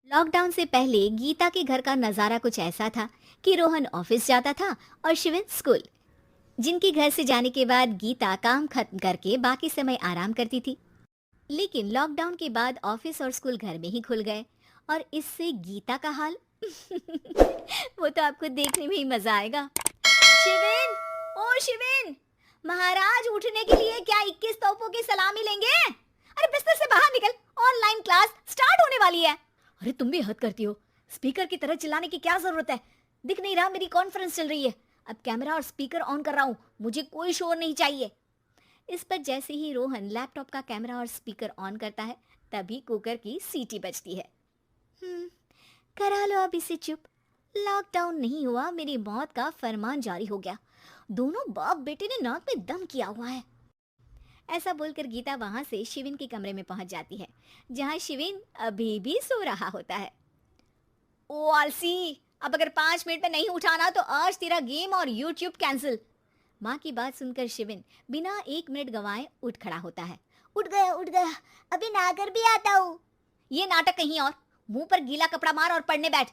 Lockdown से पहले गीता के घर का नजारा कुछ ऐसा था कि रोहन ऑफिस जाता था और शिविन स्कूल। जिनके घर से जाने के बाद गीता काम खत्म करके बाकी समय आराम करती थी। लेकिन लॉकडाउन के बाद ऑफिस और स्कूल घर में ही खुल गए और इससे गीता का हाल वो तो आपको देखने में ही मजा आएगा। शिविन, ओ शिविन, महाराज उठने के लिए क्या 21 तोपों की सलामी लेंगे? अरे बिस्तर से बाहर निकल, ऑनलाइन क्लास स्टार्ट होने वाली है। अरे तुम भी हद करती हो, स्पीकर की तरह चिल्लाने की क्या जरूरत है? दिख नहीं रहा मेरी कॉन्फ्रेंस चल रही है। अब कैमरा और स्पीकर ऑन कर रहा हूँ, मुझे कोई शोर नहीं चाहिए। इस पर जैसे ही रोहन लैपटॉप का कैमरा और स्पीकर ऑन करता है तभी कुकर की सीटी बजती है। हम्म, करा लो अब इसे चुप। लॉकडाउन नहीं हुआ, मेरी मौत का फरमान जारी हो गया। दोनों बाप बेटे ने नाक में दम किया हुआ है। ऐसा बोलकर गीता वहां से शिविन के कमरे में पहुंच जाती है, जहां शिविन अभी भी सो रहा होता है। ओ आलसी, अब अगर 5 मिनट में नहीं उठाना तो आज तेरा गेम और यूट्यूब कैंसिल। माँ की बात सुनकर शिविन बिना 1 मिनट गंवाए उठ खड़ा होता है। उठ गया उठ गया, अभी नहाकर भी आता हूँ। ये नाटक कहीं और, मुंह पर गीला कपड़ा मार और पढ़ने बैठ।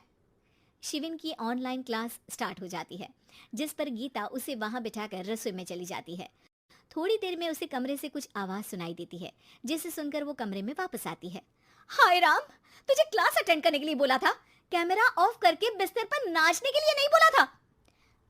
शिविन की ऑनलाइन क्लास स्टार्ट हो जाती है, जिस पर गीता उसे वहां बिठाकर रसोई में चली जाती है। थोड़ी देर में उसे कमरे से कुछ आवाज सुनाई देती है, जिसे सुनकर वो कमरे में वापस आती है। हाय राम, तुझे क्लास अटेंड करने के लिए बोला था, कैमरा ऑफ करके बिस्तर पर नाचने के लिए नहीं बोला था।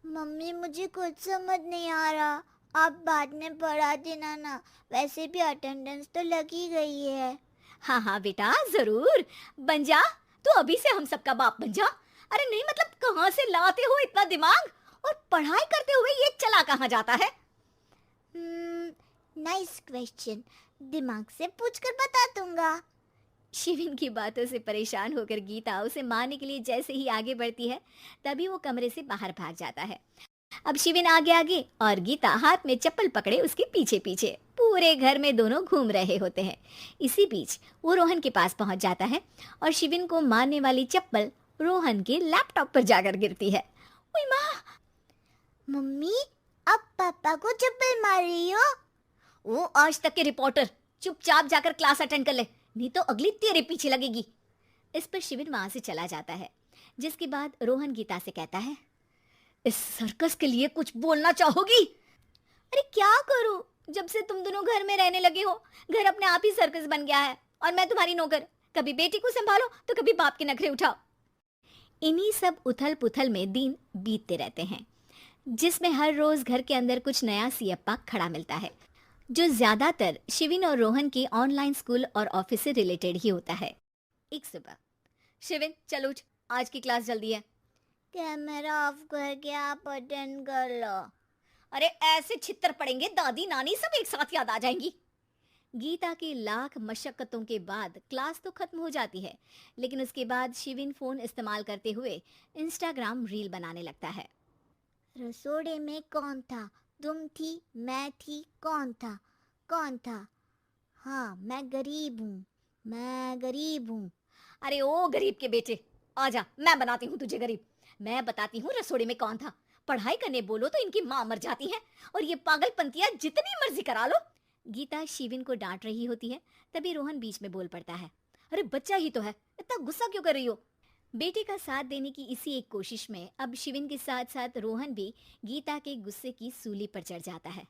मम्मी मुझे कुछ समझ नहीं आ रहा। आप बाद में पढ़ा देना ना, वैसे भी अटेंडेंस तो लगी गई है। हाँ हाँ बेटा, जरूर बन जा। तू अभी से हम सबका बाप बन जा। अरे नहीं मतलब कहाँ से लाते हो इतना दिमाग, और पढ़ाई करते हुए ये चला कहाँ जाता है? नाइस क्वेश्चन, दिमाग से पूछकर बता दूंगा। शिविन की बातों से परेशान होकर गीता उसे मारने के लिए जैसे ही आगे बढ़ती है तभी वो कमरे से बाहर भाग जाता है। अब शिविन आगे आगे और गीता हाथ में चप्पल पकड़े उसके पीछे पीछे पूरे घर में दोनों घूम रहे होते हैं। इसी बीच वो रोहन के पास पहुंच जाता है और शिविन को मारने वाली चप्पल रोहन के लैपटॉप पर जाकर गिरती है। ओए माँ! मम्मी, अब पापा को चप्पल मार रही हो? वो आज तक के रिपोर्टर, चुपचाप जाकर क्लास अटेंड कर ले, नहीं तो अगली तेरे पीछे लगेगी। इस पर शिविन वहां से चला जाता है, जिसके बाद रोहन गीता से कहता है, इस सर्कस के लिए कुछ बोलना चाहोगी? अरे क्या करूं, जब से तुम दोनों घर में रहने लगे हो, घर अपने आप ही सर्कस बन गया है और मैं तुम्हारी नौकर। कभी बेटी को संभालो तो कभी बाप के नखरे उठाओ। इन्हीं सब उथल पुथल में दिन बीतते रहते हैं, जिसमें हर रोज घर के अंदर कुछ नया सियप्पा खड़ा मिलता है, जो ज्यादातर शिविन और रोहन के ऑनलाइन स्कूल और ऑफिस से रिलेटेड ही होता है। एक सुबह, शिविन चल उठ, आज की क्लास जल्दी है। कैमरा ऑफ करके आप अटेंड कर लो। अरे ऐसे छित्तर पड़ेंगे, दादी नानी सब एक साथ याद आ जाएंगी। गीता की लाख मशक्कतों के बाद क्लास तो खत्म हो जाती है, लेकिन उसके बाद शिविन फोन इस्तेमाल करते हुए इंस्टाग्राम रील बनाने लगता है। रसोड़े में कौन था? तुम थी, मैं थी, कौन था? कौन था? हाँ, मैं गरीब हूँ, मैं गरीब हूँ। अरे ओ गरीब के बेटे, आजा, मैं बनाती हूँ तुझे गरीब। मैं बताती हूँ रसोड़े में कौन था। पढ़ाई करने बोलो तो इनकी माँ मर जाती है, और ये पागलपंतियाँ जितनी मर्जी करा लो। गीता शिविन को डांट रही होती है, तभी रोहन बीच में बोल पड़ता है। अरे बच्चा ही तो है, इतना गुस्सा क्यों कर रही हो? बेटे का साथ देने की इसी एक कोशिश में अब शिविन के साथ साथ रोहन भी गीता के गुस्से की सूली पर चढ़ जाता है।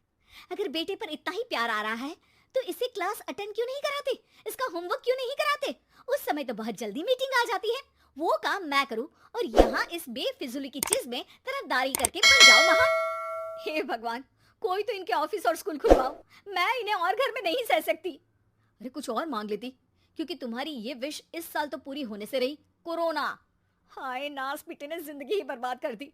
अगर बेटे पर इतना ही प्यार आ रहा है तो इसे क्लास अटेंड क्यों नहीं कराते, इसका होमवर्क क्यों नहीं कराते? उस समय तो बहुत जल्दी मीटिंग आ जाती है, वो काम मैं करूं और यहाँ इस बेफिजुली की चीज में तरफदारी करके बन जाओ महान। हे भगवान, कोई तो इनके ऑफिस और स्कूल खुलवाओ, मैं इन्हें और घर में नहीं सह सकती। अरे कुछ और मांग लेती, क्योंकि तुम्हारी ये विश इस साल तो पूरी होने से रही, कोरोना। हाय नास पिटे ने जिंदगी ही बर्बाद कर दी।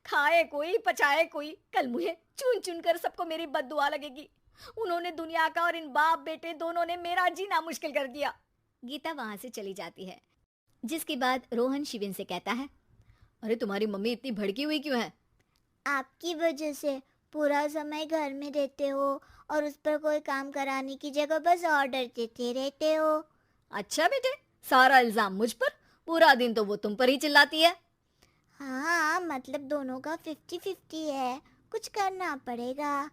खाए कोई पचाए कोई, कल मुझे चुन चुन कर सबको मेरी बद्दुआ लगेगी। उन्होंने दुनिया का और इन बाप बेटे दोनों ने मेरा जीना मुश्किल कर दिया। गीता वहां से चली जाती है, जिसके बाद रोहन शिविन से कहता है, अरे तुम्हारी मम्मी इतनी भड़की हुई क्यों है? आपकी वजह से पूरा समय घर में रहते हो और उस पर कोई काम कराने की जगह बस ऑर्डर देते रहते हो। अच्छा बेटे, सारा इल्जाम मुझ पर, पूरा दिन तो वो तुम पर ही चिल्लाती है। हाँ, मतलब दोनों का 50-50 है, कुछ करना पड़ेगा।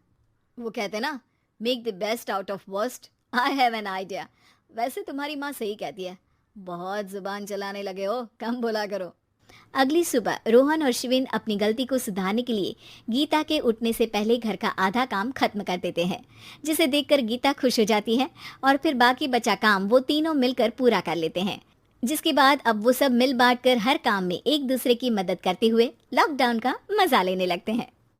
वो कहते ना, make the best out of worst. I have an idea. वैसे तुम्हारी माँ सही कहती है, बहुत जुबान चलाने लगे हो, कम बोला करो। अगली सुबह रोहन और शिविन अपनी गलती को सुधारने के लिए गीता के उठने से पहले घर का आधा काम खत्म कर देते हैं, जिसे देखकर गीता खुश हो जाती है और फिर बाकी बचा काम वो तीनों मिलकर पूरा कर लेते हैं। जिसके बाद अब वो सब मिल बांट कर हर काम में एक दूसरे की मदद करते हुए लॉकडाउन का मजा लेने लगते हैं।